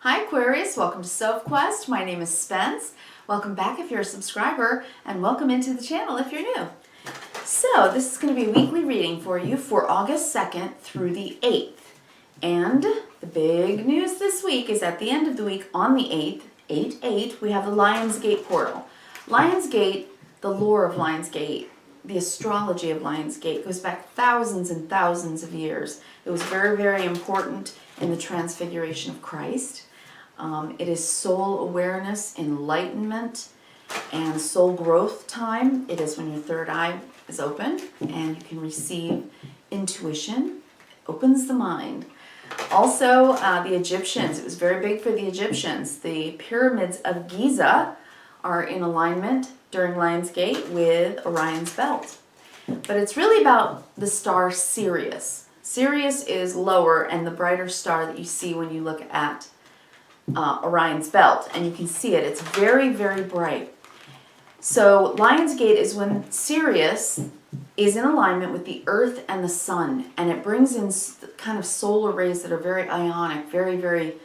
Hi Aquarius, welcome to Sophquest. My name is Spence. Welcome back if you're a subscriber, and welcome into the channel if you're new. So this is going to be a weekly reading for you for August 2nd through the 8th. And the big news this week is at the end of the week on the 8th, 8/8, we have the Lionsgate portal. Lionsgate, the lore of Lionsgate, the astrology of Lionsgate goes back thousands and thousands of years. It was very, very important in the transfiguration of Christ. It is soul awareness, enlightenment, and soul growth time. It is when your third eye is open and you can receive intuition. It opens the mind. Also, the Egyptians, it was very big for the Egyptians. The pyramids of Giza are in alignment during Lionsgate with Orion's belt. But it's really about the star Sirius. Sirius is lower and the brighter star that you see when you look at Orion's belt, and you can see it. It's very, very bright. So Lionsgate is when Sirius is in alignment with the earth and the sun, and it brings in kind of solar rays that are very ionic, very, very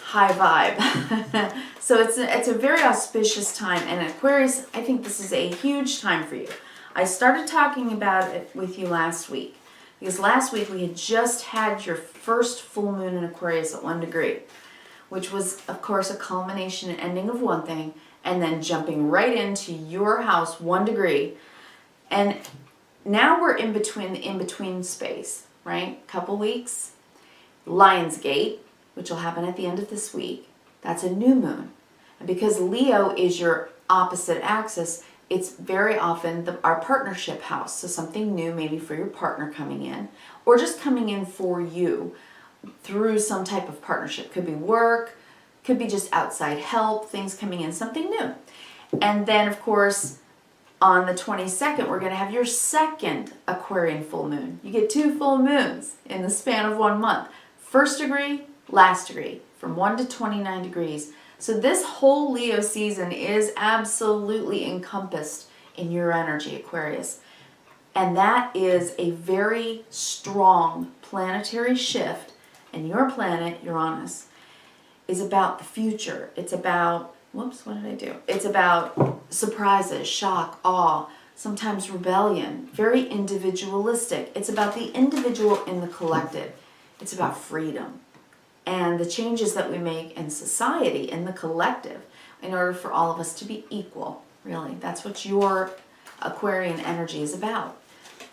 high vibe. So it's a very auspicious time, and Aquarius, I think this is a huge time for you. I started talking about it with you last week, because last week we had just had your first full moon in Aquarius at 1 degree, which was, of course, a culmination and ending of one thing, and then jumping right into your house 1 degree. And now we're in between space, right? Couple weeks. Lionsgate, which will happen at the end of this week. That's a new moon. And because Leo is your opposite axis, it's very often our partnership house. So something new, maybe for your partner coming in, or just coming in for you through some type of partnership. Could be work, could be just outside help, things coming in, something new. And then, of course, on the 22nd, we're going to have your second Aquarian full moon. You get 2 full moons in the span of 1 month. First degree, last degree, from 1 to 29 degrees. So this whole Leo season is absolutely encompassed in your energy, Aquarius. And that is a very strong planetary shift. And your planet, Uranus, is about the future. It's about, whoops, what did I do? It's about surprises, shock, awe, sometimes rebellion, very individualistic. It's about the individual in the collective. It's about freedom and the changes that we make in society, in the collective, in order for all of us to be equal, really. That's what your Aquarian energy is about.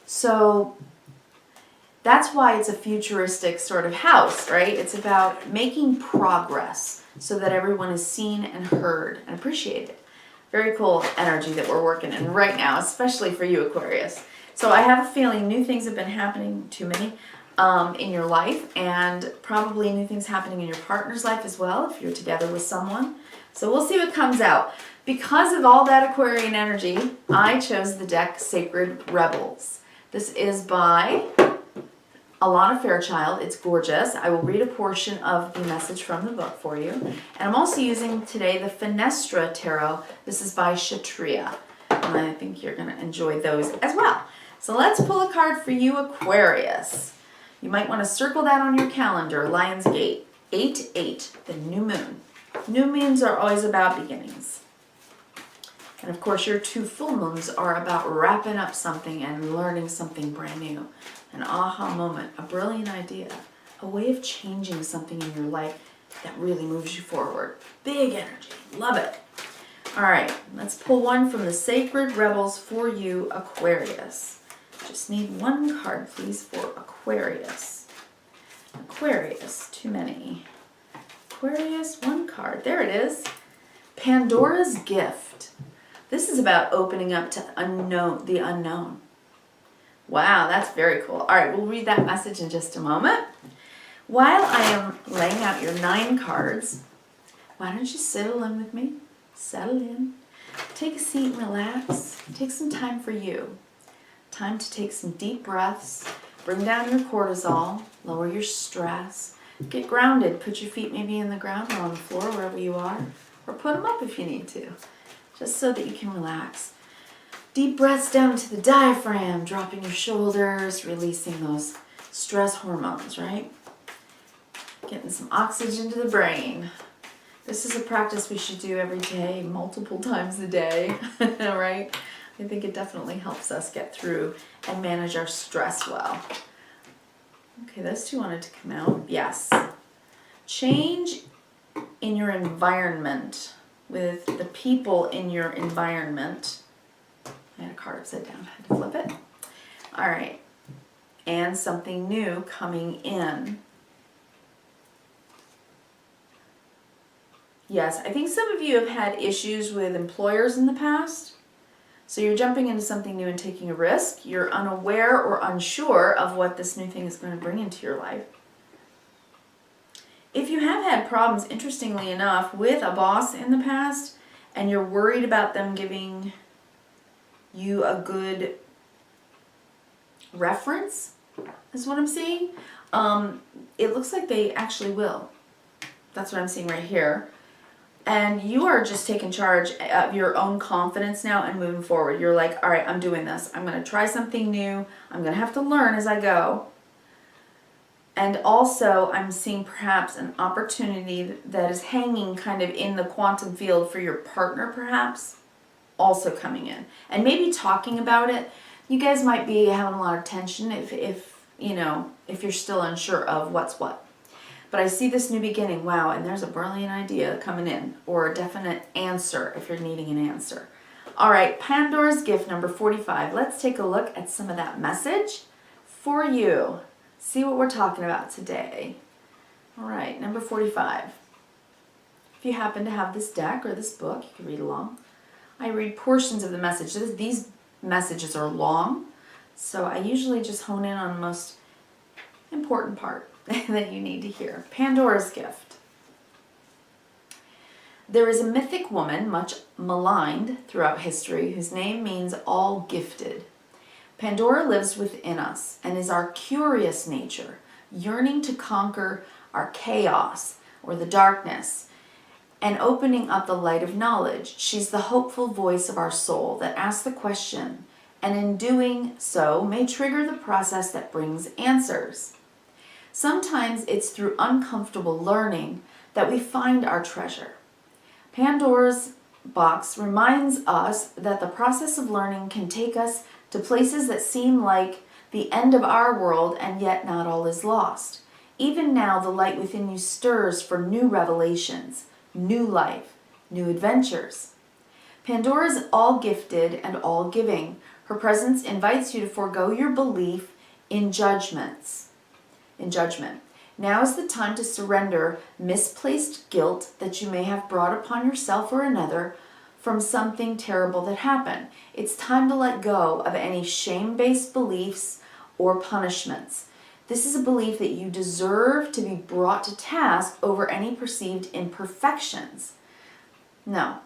So that's why it's a futuristic sort of house, right? It's about making progress so that everyone is seen and heard and appreciated. Very cool energy that we're working in right now, especially for you, Aquarius. So I have a feeling new things have been happening to many in your life, and probably new things happening in your partner's life as well, if you're together with someone. So we'll see what comes out. Because of all that Aquarian energy, I chose the deck Sacred Rebels. This is by Alana Fairchild. It's gorgeous. I will read a portion of the message from the book for you. And I'm also using today the Fenestra Tarot. This is by Kshatriya. And I think you're going to enjoy those as well. So let's pull a card for you, Aquarius. You might want to circle that on your calendar. Lionsgate, 8/8, the new moon. New moons are always about beginnings. And of course, your 2 full moons are about wrapping up something and learning something brand new. An aha moment, a brilliant idea, a way of changing something in your life that really moves you forward. Big energy. Love it. All right, let's pull one from the Sacred Rebels for you, Aquarius. Just need 1 card, please, for Aquarius. Aquarius, too many. Aquarius, 1 card. There it is. Pandora's Gift. This is about opening up to the unknown. Wow, that's very cool. All right, we'll read that message in just a moment. While I am laying out your 9 cards, why don't you settle in with me? Settle in. Take a seat and relax. Take some time for you. Time to take some deep breaths. Bring down your cortisol. Lower your stress. Get grounded. Put your feet maybe in the ground or on the floor, wherever you are. Or put them up if you need to. Just so that you can relax. Deep breaths down to the diaphragm, dropping your shoulders, releasing those stress hormones, right? Getting some oxygen to the brain. This is a practice we should do every day, multiple times a day, right? I think it definitely helps us get through and manage our stress well. Okay, those two wanted to come out. Yes. Change in your environment, with the people in your environment. I had a card upside down, I had to flip it. All right. And something new coming in. Yes, I think some of you have had issues with employers in the past. So you're jumping into something new and taking a risk. You're unaware or unsure of what this new thing is going to bring into your life. If you have had problems, interestingly enough, with a boss in the past, and you're worried about them giving you a good reference, is what I'm seeing, it looks like they actually will. That's what I'm seeing right here. And you are just taking charge of your own confidence now and moving forward. You're like, all right, I'm doing this. I'm going to try something new. I'm going to have to learn as I go. And also, I'm seeing perhaps an opportunity that is hanging kind of in the quantum field for your partner, perhaps, also coming in. And maybe talking about it. You guys might be having a lot of tension if you're still unsure of what's what. But I see this new beginning, wow, and there's a brilliant idea coming in, or a definite answer if you're needing an answer. All right, Pandora's gift number 45. Let's take a look at some of that message for you. See what we're talking about today. All right, number 45. If you happen to have this deck or this book, you can read along. I read portions of the message. These messages are long, so I usually just hone in on the most important part that you need to hear. Pandora's gift. There is a mythic woman, much maligned throughout history, whose name means all gifted. Pandora lives within us and is our curious nature, yearning to conquer our chaos or the darkness and opening up the light of knowledge. She's the hopeful voice of our soul that asks the question, and in doing so may trigger the process that brings answers. Sometimes it's through uncomfortable learning that we find our treasure. Pandora's box reminds us that the process of learning can take us to places that seem like the end of our world, and yet not all is lost. Even now, the light within you stirs for new revelations, new life, new adventures. Pandora is all gifted and all giving. Her presence invites you to forego your belief in judgment. Now is the time to surrender misplaced guilt that you may have brought upon yourself or another from something terrible that happened. It's time to let go of any shame-based beliefs or punishments. This is a belief that you deserve to be brought to task over any perceived imperfections. No.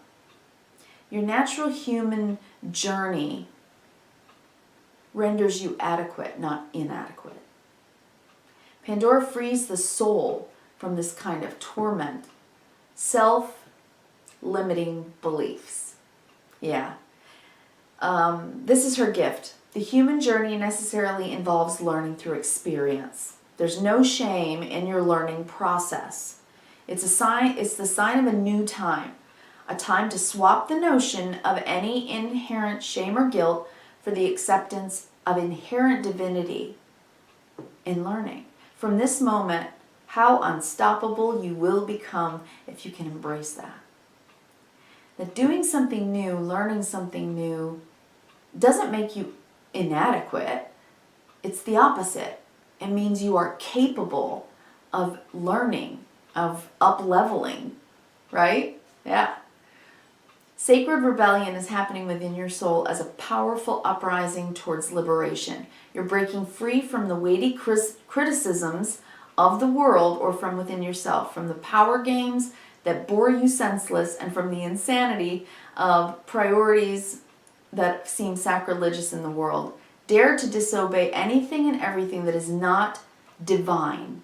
Your natural human journey renders you adequate, not inadequate. Pandora frees the soul from this kind of torment, self-limiting beliefs. Yeah. This is her gift. The human journey necessarily involves learning through experience. There's no shame in your learning process. It's the sign of a new time, a time to swap the notion of any inherent shame or guilt for the acceptance of inherent divinity in learning. From this moment, how unstoppable you will become if you can embrace that. That doing something new, learning something new, doesn't make you inadequate. It's the opposite. It means you are capable of learning, of up-leveling, right? Yeah. Sacred rebellion is happening within your soul as a powerful uprising towards liberation. You're breaking free from the weighty criticisms of the world or from within yourself, from the power games that bore you senseless, and from the insanity of priorities that seem sacrilegious in the world. Dare to disobey anything and everything that is not divine.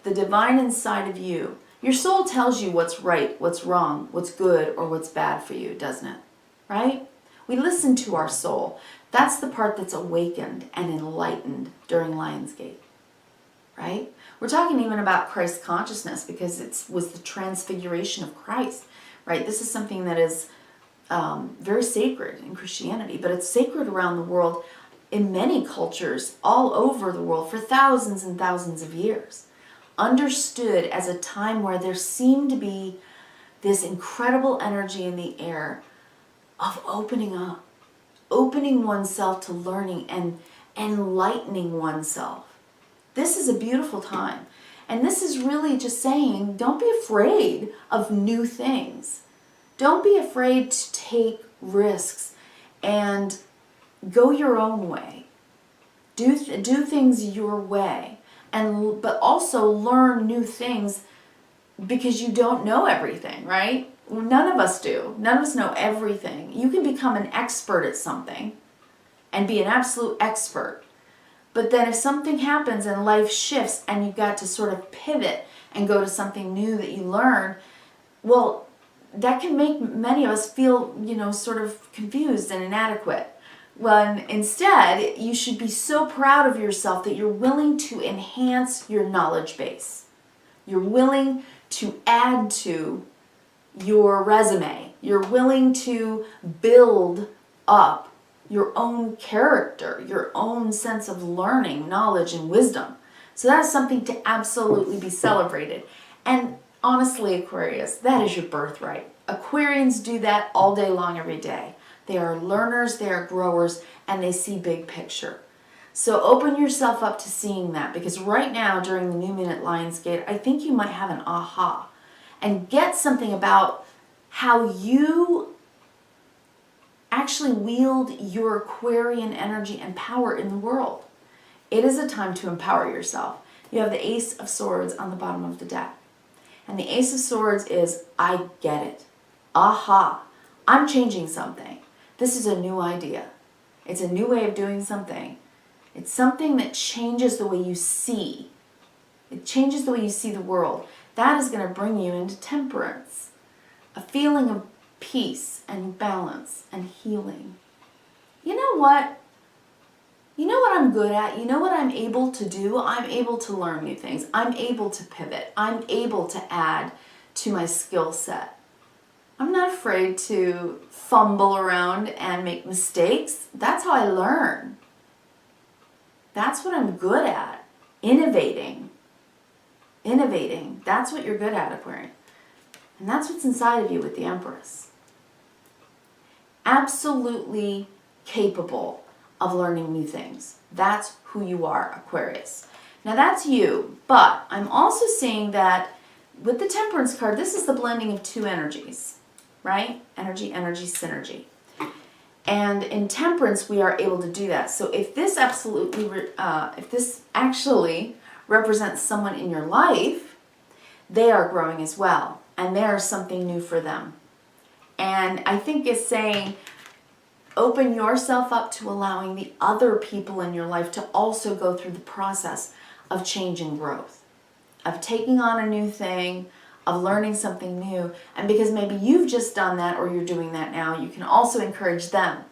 The divine inside of you. Your soul tells you what's right, what's wrong, what's good, or what's bad for you, doesn't it? Right? We listen to our soul. That's the part that's awakened and enlightened during Lionsgate. right? We're talking even about Christ consciousness, because it was the transfiguration of Christ, right? This is something that is very sacred in Christianity, but it's sacred around the world in many cultures all over the world for thousands and thousands of years. Understood as a time where there seemed to be this incredible energy in the air of opening up, opening oneself to learning and enlightening oneself. This is a beautiful time. And this is really just saying, don't be afraid of new things. Don't be afraid to take risks and go your own way. Do things your way. But also learn new things, because you don't know everything, right? None of us do. None of us know everything. You can become an expert at something and be an absolute expert. But then if something happens and life shifts and you've got to sort of pivot and go to something new that you learn, well, that can make many of us feel, sort of confused and inadequate. Well, instead, you should be so proud of yourself that you're willing to enhance your knowledge base. You're willing to add to your resume. You're willing to build up your own character, your own sense of learning, knowledge, and wisdom. So that's something to absolutely be celebrated. And honestly, Aquarius, that is your birthright. Aquarians do that all day long, every day. They are learners, they are growers, and they see big picture. So open yourself up to seeing that, because right now during the new moon at Lionsgate, I think you might have an aha and get something about how you actually wield your Aquarian energy and power in the world. It is a time to empower yourself. You have the Ace of Swords on the bottom of the deck. And the Ace of Swords is, I get it. Aha, I'm changing something. This is a new idea. It's a new way of doing something. It's something that changes the way you see. It changes the way you see the world. That is going to bring you into temperance. A feeling of peace and balance and healing. You know what? You know what I'm good at? You know what I'm able to do? I'm able to learn new things. I'm able to pivot. I'm able to add to my skill set. I'm not afraid to fumble around and make mistakes. That's how I learn. That's what I'm good at. Innovating. Innovating. That's what you're good at, Aquarius. And that's what's inside of you with the Empress. Absolutely capable of learning new things. That's who you are, Aquarius. Now that's you, but I'm also seeing that with the Temperance card, this is the blending of two energies, right? Energy, energy, synergy. And in Temperance, we are able to do that. So if this actually represents someone in your life, they are growing as well. And there's something new for them. And I think it's saying, open yourself up to allowing the other people in your life to also go through the process of change and growth, of taking on a new thing, of learning something new. And because maybe you've just done that or you're doing that now, you can also encourage them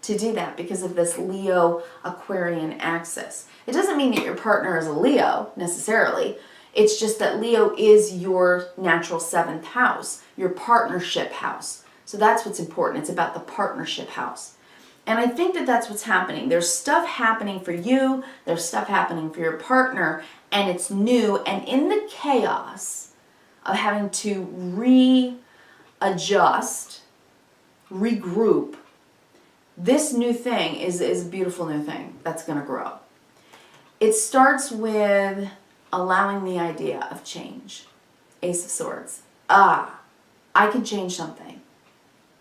to do that because of this Leo Aquarian axis. It doesn't mean that your partner is a Leo necessarily. It's just that Leo is your natural 7th house, your partnership house. So that's what's important. It's about the partnership house. And I think that that's what's happening. There's stuff happening for you. There's stuff happening for your partner. And it's new. And in the chaos of having to readjust, regroup, this new thing is a beautiful new thing that's going to grow. It starts with allowing the idea of change. Ace of Swords. I can change something.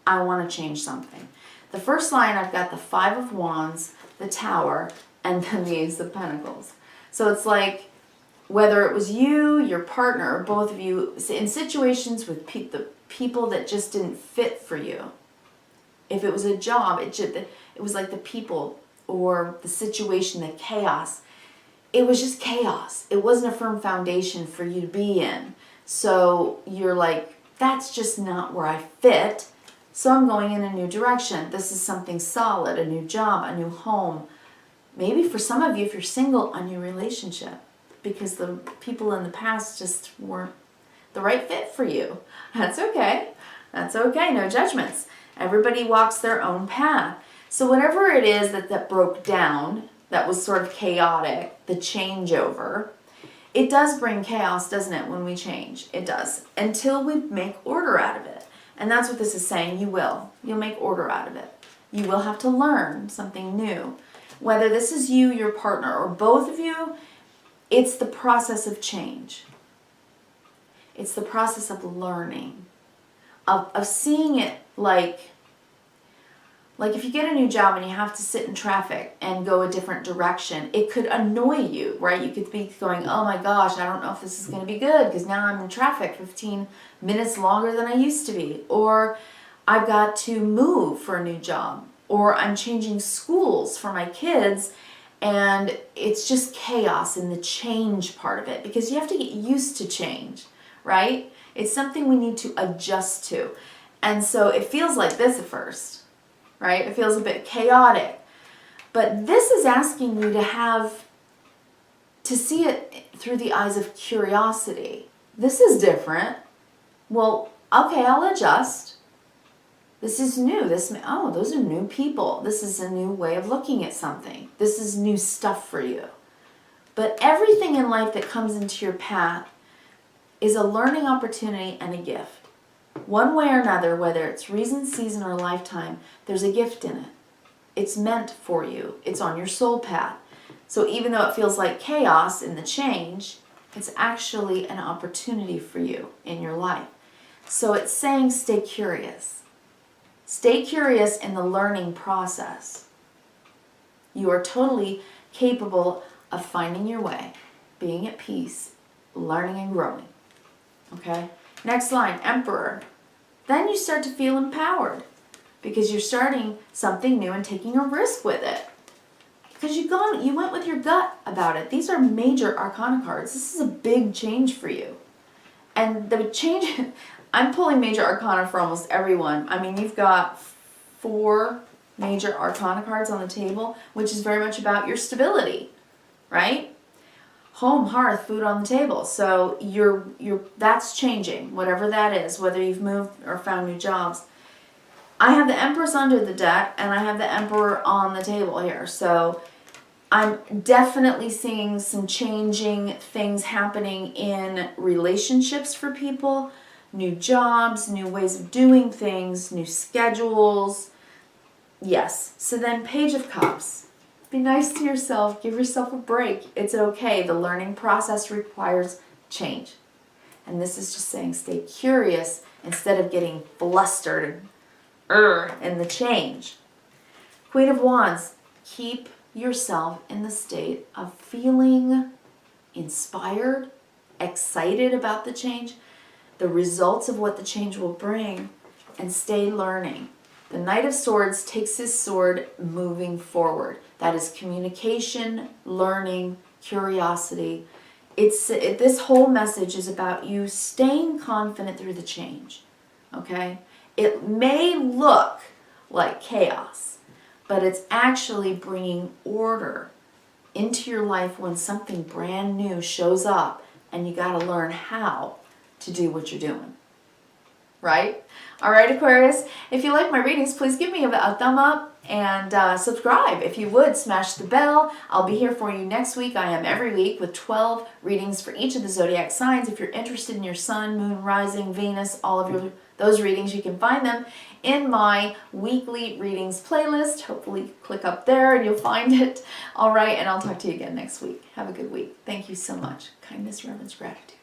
I want to change something. The first line, I've got the 5 of Wands, the Tower, and then the Ace of Pentacles. So it's like, whether it was you, your partner, or both of you, in situations with the people that just didn't fit for you. If it was a job, it was like the people or the situation, the chaos. It was just chaos. It wasn't a firm foundation for you to be in. So you're like, that's just not where I fit. So I'm going in a new direction. This is something solid, a new job, a new home. Maybe for some of you, if you're single, a new relationship. because the people in the past just weren't the right fit for you. That's okay. That's okay. No judgments. Everybody walks their own path. So whatever it is that broke down, that was sort of chaotic, the changeover, it does bring chaos, doesn't it, when we change? It does. Until we make order out of it. And that's what this is saying. You will. You'll make order out of it. You will have to learn something new. Whether this is you, your partner, or both of you, it's the process of change. It's the process of learning, of seeing it like if you get a new job and you have to sit in traffic and go a different direction, it could annoy you, right? You could be going, oh my gosh, I don't know if this is going to be good because now I'm in traffic 15 minutes longer than I used to be. Or I've got to move for a new job. Or I'm changing schools for my kids, and it's just chaos in the change part of it because you have to get used to change, right? It's something we need to adjust to. And so it feels like this at first, right? It feels a bit chaotic. But this is asking you to see it through the eyes of curiosity. This is different. Well, okay, I'll adjust. This is new. Oh, those are new people. This is a new way of looking at something. This is new stuff for you. But everything in life that comes into your path is a learning opportunity and a gift. One way or another, whether it's reason, season, or lifetime, there's a gift in it. It's meant for you. It's on your soul path. So even though it feels like chaos in the change, it's actually an opportunity for you in your life. So it's saying stay curious. Stay curious in the learning process. You are totally capable of finding your way, being at peace, learning and growing. Okay? Next line, Emperor. Then you start to feel empowered because you're starting something new and taking a risk with it. Because you went with your gut about it. These are major arcana cards. This is a big change for you. And the change, I'm pulling major arcana for almost everyone. I mean, you've got 4 major arcana cards on the table, which is very much about your stability, right? Home, hearth, food on the table. So that's changing, whatever that is, whether you've moved or found new jobs. I have the Empress under the deck, and I have the Emperor on the table here. So I'm definitely seeing some changing things happening in relationships for people, new jobs, new ways of doing things, new schedules. Yes. So then Page of Cups. Be nice to yourself. Give yourself a break. It's okay. The learning process requires change. And this is just saying stay curious instead of getting flustered in the change. Queen of Wands. Keep yourself in the state of feeling inspired, excited about the change, the results of what the change will bring, and stay learning. The Knight of Swords takes his sword moving forward. That is communication, learning, curiosity. This whole message is about you staying confident through the change. Okay? It may look like chaos, but it's actually bringing order into your life when something brand new shows up and you got to learn how to do what you're doing. Right? All right, Aquarius. If you like my readings, please give me a thumb up and subscribe. If you would, smash the bell. I'll be here for you next week. I am every week with 12 readings for each of the zodiac signs. If you're interested in your sun, moon, rising, Venus, all of those readings, you can find them in my weekly readings playlist. Hopefully click up there and you'll find it. All right, and I'll talk to you again next week. Have a good week. Thank you so much. Kindness, reverence, gratitude.